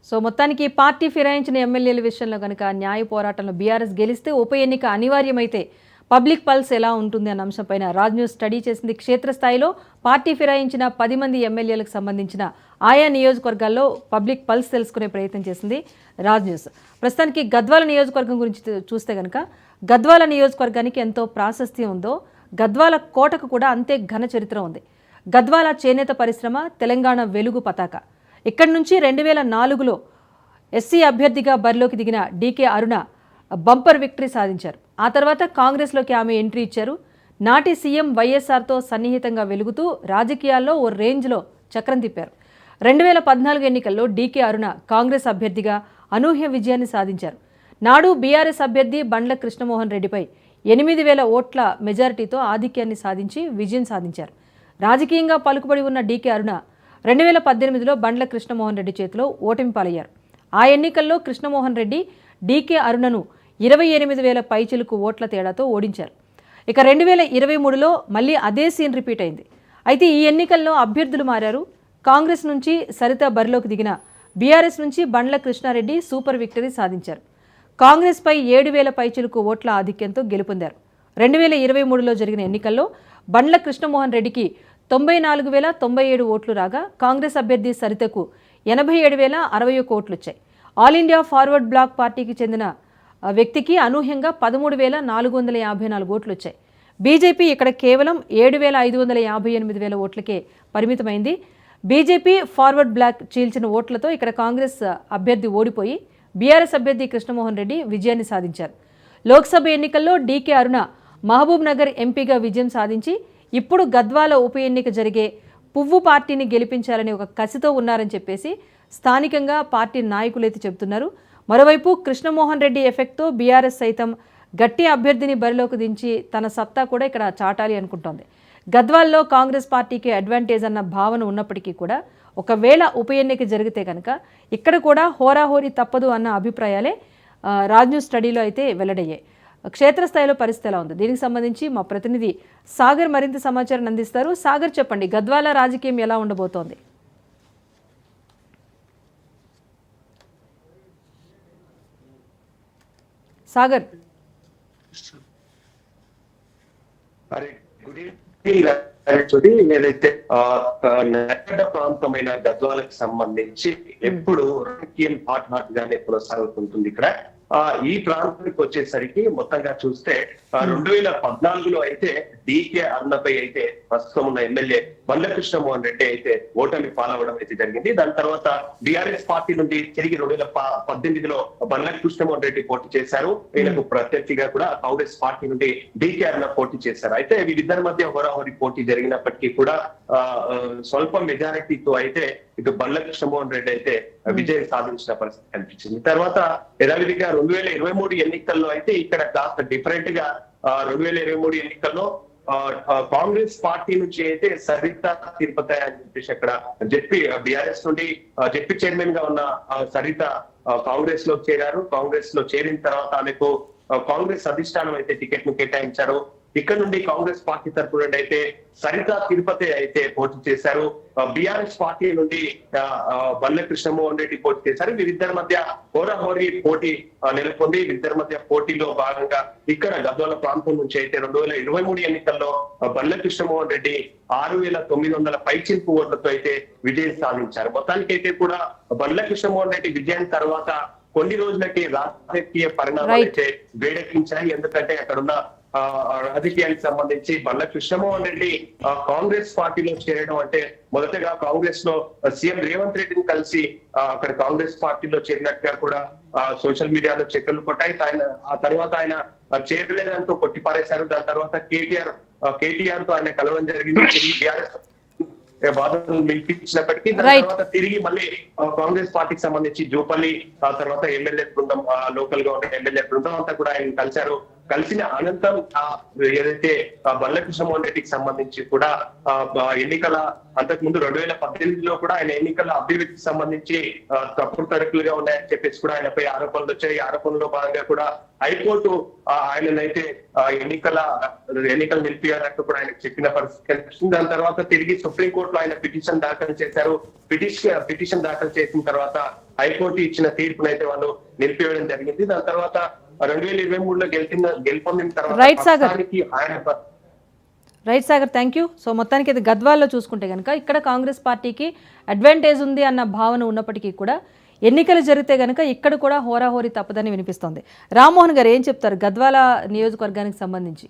So మొత్తానికి party ఫిరాయించిన ఎమ్మెల్యేల విషయంలో కనుక న్యాయ పోరాటంలో బీఆర్ఎస్ గెలిస్తే ఉప ఎన్నిక అనివార్యమైతే పబ్లిక్ పల్స్ ఎలా ఉంటుంది అన్న అంశంపైన రాజ్ న్యూస్ స్టడీ చేసింది. క్షేత్రస్థాయిలో పార్టీ ఫిరాయించిన 10 మంది ఎమ్మెల్యేలకు సంబంధించిన ఆయా నియోజకవర్గాల్లో పబ్లిక్ పల్స్ తెలుసుకునే ప్రయత్నం చేసింది రాజ్ న్యూస్. ప్రస్తుతానికి గద్వాల నియోజకవర్గం గురించి చూస్తే కనుక గద్వాల నియోజకవర్గానికి ఎంతో ప్రాశస్త్యం ఉందో గద్వాల కోటకు కూడా అంతే ఘన చరిత్ర ఉంది. గద్వాల చేనేత పరిశ్రమ తెలంగాణ వెలుగు పతాక. ఇక్కడి నుంచి 2004లో ఎస్సీ అభ్యర్థిగా బరిలోకి దిగిన డీకే అరుణ బంపర్ విక్టరీ సాధించారు. ఆ తర్వాత కాంగ్రెస్లోకి ఆమె ఎంట్రీ ఇచ్చారు. నాటి సీఎం వైఎస్ఆర్తో సన్నిహితంగా వెలుగుతూ రాజకీయాల్లో ఓ రేంజ్లో చక్రం తిప్పారు. 2014 ఎన్నికల్లో డీకే అరుణ కాంగ్రెస్ అభ్యర్థిగా అనూహ్య విజయాన్ని సాధించారు. నాడు బీఆర్ఎస్ అభ్యర్థి బండ్ల కృష్ణమోహన్ రెడ్డిపై 8,000 ఓట్ల మెజారిటీతో ఆధిక్యాన్ని సాధించి విజయం సాధించారు. రాజకీయంగా పలుకుబడి ఉన్న డీకే అరుణ 2018లో బండ్ల కృష్ణమోహన్ రెడ్డి చేతిలో ఓటమి పాలయ్యారు. ఆ ఎన్నికల్లో కృష్ణమోహన్ రెడ్డి డీకే అరుణను 28,000 పైచిలుకు ఓట్ల తేడాతో ఓడించారు. ఇక 2023లో మళ్ళీ అదే సీన్ రిపీట్ అయింది. అయితే ఈ ఎన్నికల్లో అభ్యర్థులు మారారు. కాంగ్రెస్ నుంచి సరిత బరిలోకి దిగిన బీఆర్ఎస్ నుంచి బండ్ల కృష్ణారెడ్డి సూపర్ విక్టరీ సాధించారు. కాంగ్రెస్పై 7,000 పైచిలుకు ఓట్ల ఆధిక్యంతో గెలుపొందారు. 2023లో జరిగిన ఎన్నికల్లో బండ్ల కృష్ణమోహన్ రెడ్డికి 94,097 ఓట్లు రాగా కాంగ్రెస్ అభ్యర్థి సరితకు 87,061 ఓట్లు వచ్చాయి. ఆల్ ఇండియా ఫార్వర్డ్ బ్లాక్ పార్టీకి చెందిన వ్యక్తికి అనూహ్యంగా 13,454 ఓట్లు వచ్చాయి. బీజేపీ ఇక్కడ కేవలం 7,558 ఓట్లకే పరిమితమైంది. బీజేపీ ఫార్వర్డ్ బ్లాక్ చీల్చిన ఓట్లతో ఇక్కడ కాంగ్రెస్ అభ్యర్థి ఓడిపోయి బీఆర్ఎస్ అభ్యర్థి కృష్ణమోహన్ రెడ్డి విజయాన్ని సాధించారు. లోక్సభ ఎన్నికల్లో డీకే అరుణ మహబూబ్ నగర్ ఎంపీగా విజయం సాధించి ఇప్పుడు గద్వాల ఉప ఎన్నిక జరిగే పువ్వు పార్టీని గెలిపించాలని ఒక కసితో ఉన్నారని చెప్పేసి స్థానికంగా పార్టీ నాయకులైతే చెబుతున్నారు. మరోవైపు కృష్ణమోహన్ రెడ్డి ఎఫెక్ట్తో బీఆర్ఎస్ సైతం గట్టి అభ్యర్థిని బరిలోకి దించి తన సత్తా కూడా ఇక్కడ చాటాలి అనుకుంటోంది. గద్వాల్లో కాంగ్రెస్ పార్టీకి అడ్వాంటేజ్ అన్న భావన ఉన్నప్పటికీ కూడా ఒకవేళ ఉప ఎన్నిక జరిగితే కనుక ఇక్కడ కూడా హోరాహోరీ తప్పదు అన్న అభిప్రాయాలే రాజ్ న్యూస్ స్టడీలో అయితే వెల్లడయ్యాయి. క్షేత్రస్థాయిలో పరిస్థితి ఎలా ఉంది, దీనికి సంబంధించి మా ప్రతినిధి సాగర్ మరింత సమాచారం అందిస్తారు. సాగర్, చెప్పండి, గద్వాల రాజకీయం ఎలా ఉండబోతోంది? సాగర్. ఏదైతే నగర ప్రాంతమైన గద్వాలకు సంబంధించి ఎప్పుడు రాజకీయం హాట్ గానే కొనసాగుతుంటుంది. ఇక్కడ ఈ ప్రాంతానికి వచ్చేసరికి మొత్తంగా చూస్తే 2014లో అయితే డీకే అరుణపై అయితే ప్రస్తుతం ఉన్న ఎమ్మెల్యే బండ్ల కృష్ణమోహన్ రెడ్డి అయితే ఓటమి పాలవడం అయితే జరిగింది. దాని తర్వాత బీఆర్ఎస్ పార్టీ నుండి తిరిగి 2018లో బండ్ల కృష్ణమోహన్ రెడ్డి పోటీ చేశారు. ఈయనకు ప్రత్యర్థిగా కూడా కాంగ్రెస్ పార్టీ నుండి డీకే అరుణ పోటీ చేశారు. అయితే వీరిద్దరి మధ్య హోరాహోరీ పోటీ జరిగినప్పటికీ కూడా స్వల్ప మెజారిటీతో అయితే ఇటు బండ్ల కృష్ణమోహన్ రెడ్డి అయితే విజయం సాధించిన పరిస్థితి కనిపించింది. తర్వాత యథావిధిగా 2023 ఎన్నికల్లో అయితే ఇక్కడ కాస్త డిఫరెంట్ గా 2023 ఎన్నికల్లో కాంగ్రెస్ పార్టీ నుంచి అయితే సరిత తిరుపతి అని చెప్పేసి అక్కడ జెడ్పీ బీఆర్ఎస్ నుండి జెడ్పీ చైర్మన్ గా ఉన్న సరిత కాంగ్రెస్ లో చేరారు. కాంగ్రెస్ లో చేరిన తర్వాత ఆమెకు కాంగ్రెస్ అధిష్టానం అయితే టికెట్ ను కేటాయించారు. ఇక్కడ నుండి కాంగ్రెస్ పార్టీ తరఫు నుండి అయితే సరిత తిరుపతి అయితే పోటీ చేశారు. బీఆర్ఎస్ పార్టీ నుండి బండ్ల కృష్ణమోహన్ రెడ్డి పోటీ చేశారు. వీరిద్దరి మధ్య హోరాహోరీ పోటీ నెలకొంది. వీరిద్దరి మధ్య పోటీలో భాగంగా ఇక్కడ గద్వాల ప్రాంతం నుంచి అయితే 2023 ఎన్నికల్లో బండ్ల కృష్ణమోహన్ రెడ్డి 6,900 పైచిలుకు ఓట్లతో అయితే విజయం సాధించారు. మొత్తానికి అయితే కూడా బండ్ల కృష్ణమోహన్ రెడ్డి విజయం తర్వాత కొన్ని రోజులకి రాజకీయ పరిణామాలు అయితే వేడెక్కించాయి. ఎందుకంటే అక్కడున్న రాజకీయానికి సంబంధించి బండ్ల కృష్ణమోహన్ రెడ్డి కాంగ్రెస్ పార్టీలో చేరడం అంటే మొదటగా కాంగ్రెస్ లో సీఎం రేవంత్ రెడ్డిని కలిసి అక్కడ కాంగ్రెస్ పార్టీలో చేరినట్టుగా కూడా సోషల్ మీడియాలో చక్కర్లు కొట్టాయి. ఆ తర్వాత ఆయన చేరలేదంటూ కొట్టిపారేశారు. దాని తర్వాత కేటీఆర్ తో ఆయన కలవడం జరిగింది. బాధలు వినిపించినప్పటికీ దాని తర్వాత తిరిగి మళ్ళీ కాంగ్రెస్ పార్టీకి సంబంధించి జూపల్లి, ఆ తర్వాత ఎమ్మెల్యే బృందం, లోకల్ గా ఉన్న ఎమ్మెల్యే బృందం అంతా కూడా ఆయన కలిశారు. కలిసిన అనంతరం ఏదైతే బల్ల కృష్ణమోహన్ రెడ్డికి సంబంధించి కూడా ఎన్నికల అంతకుముందు 2018లో కూడా ఆయన ఎన్నికల అభివృద్ధికి సంబంధించి తప్పుడు తరకులుగా ఉన్నాయని చెప్పేసి కూడా ఆయనపై ఆరోపణలు వచ్చాయి. ఈ ఆరోపణలో భాగంగా కూడా హైకోర్టు ఆయననైతే ఎన్నికలు నిలిపియాలంటూ కూడా ఆయన చెప్పిన పరిస్థితి కనిపిస్తుంది. దాని తర్వాత తిరిగి సుప్రీంకోర్టులో ఆయన పిటిషన్ దాఖలు చేశారు. పిటిషన్ దాఖలు చేసిన తర్వాత హైకోర్టు ఇచ్చిన తీర్పునైతే వాళ్ళు నిలిపివేయడం జరిగింది. దాని తర్వాత 2023లో గెలుపొందిన తర్వాత right Sagar, thank you. So మొత్తానికి ఇది గద్వాల్లో చూసుకుంటే కనుక ఇక్కడ కాంగ్రెస్ పార్టీకి అడ్వాంటేజ్ ఉంది అన్న భావన ఉన్నప్పటికీ కూడా ఎన్నికలు జరిగితే కనుక ఇక్కడ కూడా హోరాహోరీ తప్పదని వినిపిస్తోంది. రామ్మోహన్ గారు ఏం చెప్తారు గద్వాల నియోజకవర్గానికి సంబంధించి?